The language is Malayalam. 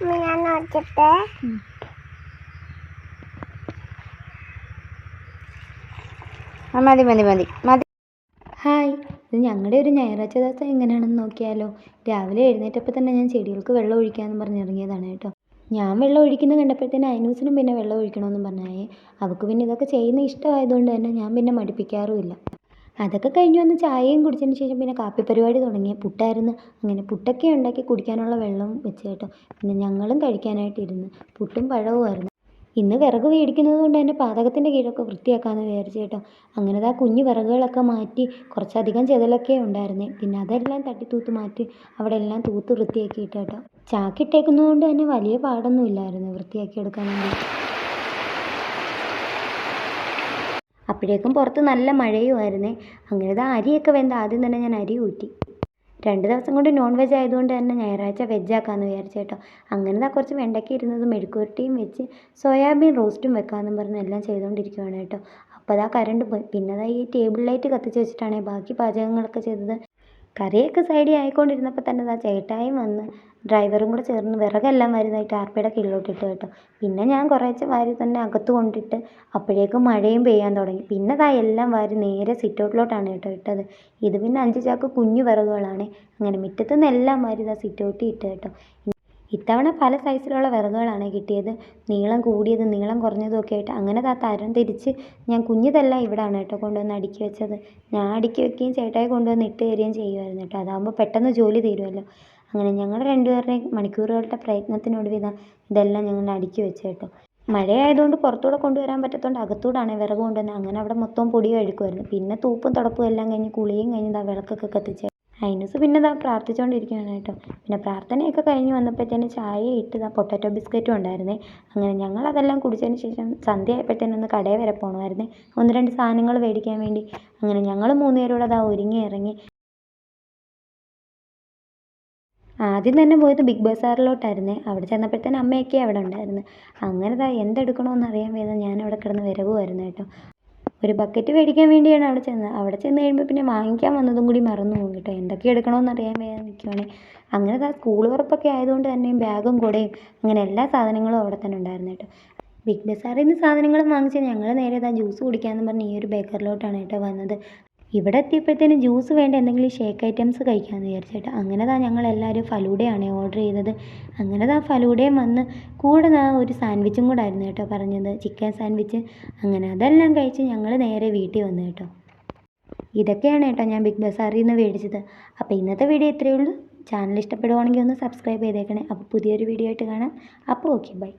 ഞാൻ നോക്കട്ടെ. മതി മതി മതി മതി. ഹായ്, ഇത് ഞങ്ങളുടെ ഒരു ഞായറാഴ്ച ദിവസം എങ്ങനെയാണെന്ന് നോക്കിയാലോ. രാവിലെ എഴുന്നേറ്റപ്പോൾ തന്നെ ഞാൻ ചെടികൾക്ക് വെള്ളം ഒഴിക്കാമെന്ന് പറഞ്ഞ് ഇറങ്ങിയതാണ് കേട്ടോ. ഞാൻ വെള്ളം ഒഴിക്കുന്നത് കണ്ടപ്പോഴത്തേന് അയനൂസിനും പിന്നെ വെള്ളം ഒഴിക്കണമെന്ന് പറഞ്ഞാൽ അവൾക്ക് പിന്നെ ഇതൊക്കെ ചെയ്യുന്ന ഇഷ്ടമായതുകൊണ്ട് തന്നെ ഞാൻ പിന്നെ മടിപ്പിക്കാറുമില്ല. അതൊക്കെ കഴിഞ്ഞ് വന്ന് ചായയും കുടിച്ചതിന് ശേഷം പിന്നെ കാപ്പി പരിപാടി തുടങ്ങി. പുട്ടായിരുന്നു. അങ്ങനെ പുട്ടൊക്കെ ഉണ്ടാക്കി കുടിക്കാനുള്ള വെള്ളം വെച്ച് കേട്ടോ. പിന്നെ ഞങ്ങളും കഴിക്കാനായിട്ടിരുന്ന് പുട്ടും പഴവുമായിരുന്നു. ഇന്ന് വിറക് മേടിക്കുന്നത് കൊണ്ട് തന്നെ പാചകത്തിൻ്റെ കീഴൊക്കെ വൃത്തിയാക്കാമെന്ന് വിചാരിച്ചു കേട്ടോ. അങ്ങനെ ആ കുഞ്ഞു വിറകുകളൊക്കെ മാറ്റി കുറച്ചധികം ചെതലൊക്കെ ഉണ്ടായിരുന്നേ. പിന്നെ അതെല്ലാം തട്ടിത്തൂത്ത് മാറ്റി അവിടെ എല്ലാം തൂത്ത് വൃത്തിയാക്കി ഇട്ട് കേട്ടോ. ചാക്കിട്ടേക്കുന്നത് കൊണ്ട് തന്നെ വലിയ പാടൊന്നും ഇല്ലായിരുന്നു വൃത്തിയാക്കി എടുക്കാൻ വേണ്ടി. അപ്പോഴേക്കും പുറത്ത് നല്ല മഴയുമായിരുന്നേ. അങ്ങനെ അരിയൊക്കെ വെന്ത് ആദ്യം തന്നെ ഞാൻ അരി ഊറ്റി. 2 ദിവസം കൊണ്ട് നോൺ വെജ് ആയതുകൊണ്ട് തന്നെ ഞായറാഴ്ച വെജാക്കാമെന്ന് വിചാരിച്ചു കേട്ടോ. അങ്ങനെ കുറച്ച് വെണ്ടയ്ക്ക ഇരുന്നതും മെഴുക്കുവരട്ടിയും വെച്ച് സോയാബീൻ റോസ്റ്റും വെക്കാമെന്നും പറഞ്ഞ് എല്ലാം ചെയ്തുകൊണ്ടിരിക്കുകയാണ് കേട്ടോ. അപ്പോൾ കറണ്ട് പോയി. പിന്നെ ഈ ടേബിൾ ലൈറ്റ് കത്തിച്ച് വെച്ചിട്ടാണ് ബാക്കി പാചകങ്ങളൊക്കെ ചെയ്തത്. കറിയൊക്കെ സൈഡിൽ ആയിക്കൊണ്ടിരുന്നപ്പോൾ തന്നെ ചേട്ടായും വന്ന് ഡ്രൈവറും കൂടെ ചേർന്ന് വിറകെല്ലാം വാരിയതായിട്ട് ടാർപ്പയുടെ കീഴിലോട്ടിട്ട് കേട്ടോ. പിന്നെ ഞാൻ കുറേശ്ശെ വാരി തന്നെ അകത്ത് കൊണ്ടിട്ട് അപ്പോഴേക്കും മഴയും പെയ്യാൻ തുടങ്ങി. പിന്നെ എല്ലാം വാരി നേരെ സിറ്റൗട്ടിലോട്ടാണ് കേട്ടോ ഇട്ടത്. ഇത് പിന്നെ 5 ചാക്ക് കുഞ്ഞു വിറകുകളാണ്. അങ്ങനെ മുറ്റത്തു നിന്ന് എല്ലാം വാരി സിറ്റൗട്ടിൽ ഇട്ട് കേട്ടോ. ഇത്തവണ പല സൈസിലുള്ള വിറകുകളാണ് കിട്ടിയത്. നീളം കൂടിയതും നീളം കുറഞ്ഞതും ഒക്കെ ആയിട്ട്. അങ്ങനെ തരം തിരിച്ച് ഞാൻ കുഞ്ഞിതെല്ലാം ഇവിടെയാണ് കേട്ടോ കൊണ്ടുവന്ന് അടുക്കി വെച്ചത്. ഞാൻ അടുക്കി വെക്കുകയും ചേട്ടായി കൊണ്ടുവന്ന് ഇട്ട് തരികയും ചെയ്യുമായിരുന്നു കേട്ടോ. അതാകുമ്പോൾ പെട്ടെന്ന് ജോലി തീരുമല്ലോ. അങ്ങനെ ഞങ്ങൾ രണ്ടുപേരുടെയും മണിക്കൂറുകളുടെ പ്രയത്നത്തിനൊടുവിൽ ഇതെല്ലാം ഞങ്ങൾ അടുക്കി വെച്ച് കേട്ടോ. മഴയായതുകൊണ്ട് പുറത്തൂടെ കൊണ്ടുവരാൻ പറ്റാത്തതുകൊണ്ട് അകത്തൂടാണ് വിറക് കൊണ്ടുവന്നത്. അങ്ങനെ അവിടെ മൊത്തം പൊടിയും അഴുക്കുമായിരുന്നു. പിന്നെ തൂപ്പും തുടപ്പും എല്ലാം കഴിഞ്ഞ് കുളിയും കഴിഞ്ഞ് വിളക്കൊക്കെ കത്തിച്ച് അയനൂസ് പിന്നെ പ്രാർത്ഥിച്ചുകൊണ്ടിരിക്കുകയാണ് കേട്ടോ. പിന്നെ പ്രാർത്ഥനയൊക്കെ കഴിഞ്ഞ് വന്നപ്പോഴത്തേന് ചായ ഇട്ട് പൊട്ടാറ്റോ ബിസ്ക്കറ്റും ഉണ്ടായിരുന്നേ. അങ്ങനെ ഞങ്ങളതെല്ലാം കുടിച്ചതിന് ശേഷം സന്ധ്യ ആയപ്പോഴത്തേനും ഒന്ന് കടയിൽ വരെ പോകണമായിരുന്നേ. 1-2 സാധനങ്ങൾ മേടിക്കാൻ വേണ്ടി. അങ്ങനെ ഞങ്ങൾ 3 പേരോട് ഒരുങ്ങി ഇറങ്ങി. ആദ്യം തന്നെ പോയത് ബിഗ് ബസാറിലോട്ടായിരുന്നേ. അവിടെ ചെന്നപ്പോഴത്തേന് അമ്മയൊക്കെ അവിടെ ഉണ്ടായിരുന്നു. അങ്ങനെ എന്തെടുക്കണമെന്ന് അറിയാൻ വയ്യാതെ ഞാൻ അവിടെ കിടന്ന് വിരകുമായിരുന്നു കേട്ടോ. ഒരു ബക്കറ്റ് മേടിക്കാൻ വേണ്ടിയാണ് അവിടെ ചെന്നത്. അവിടെ ചെന്ന് കഴിയുമ്പോൾ പിന്നെ വാങ്ങിക്കാൻ വന്നതും കൂടി മറന്നു പോകും കേട്ടോ. എന്തൊക്കെ എടുക്കണമെന്ന് അറിയാൻ വയ്യാതെ നിൽക്കുവാണ്. അങ്ങനെ സ്കൂൾ തുറപ്പൊക്കെ ആയതുകൊണ്ട് തന്നെ ബാഗും കുടയും അങ്ങനെ എല്ലാ സാധനങ്ങളും അവിടെ തന്നെ ഉണ്ടായിരുന്നു കേട്ടോ. ബിഗ് ബസാറിൽ നിന്ന് സാധനങ്ങളും വാങ്ങിച്ച് ഞങ്ങൾ നേരെ ജ്യൂസ് കുടിക്കാമെന്ന് പറഞ്ഞ് ഈ ഒരു ബേക്കറിലോട്ടാണ് കേട്ടോ വന്നത്. ഇവിടെ എത്തിയപ്പോഴത്തേന് ജ്യൂസ് വേണ്ട എന്തെങ്കിലും ഷേക്ക് ഐറ്റംസ് കഴിക്കാമെന്ന് വിചാരിച്ചിട്ട്. അങ്ങനെ ഞങ്ങളെല്ലാവരും ഫലൂഡയാണ് ഓർഡർ ചെയ്തത്. അങ്ങനെ ഫലൂഡയും വന്ന് കൂടെ ഒരു സാൻഡ്വിച്ചും കൂടെ ആയിരുന്നു കേട്ടോ പറഞ്ഞത്, ചിക്കൻ സാൻഡ്വിച്ച്. അങ്ങനെ അതെല്ലാം കഴിച്ച് ഞങ്ങൾ നേരെ വീട്ടിൽ വന്നു കേട്ടോ. ഇതൊക്കെയാണ് കേട്ടോ ഞാൻ ബിഗ് ബസാറിൽ നിന്ന് മേടിച്ചത്. അപ്പോൾ ഇന്നത്തെ വീഡിയോ ഇത്രയേ ഉള്ളൂ. ചാനൽ ഇഷ്ടപ്പെടുവാണെങ്കിൽ ഒന്ന് സബ്സ്ക്രൈബ് ചെയ്തേക്കണേ. അപ്പോൾ പുതിയൊരു വീഡിയോ ആയിട്ട് കാണാം. അപ്പോൾ ഓക്കെ, ബൈ.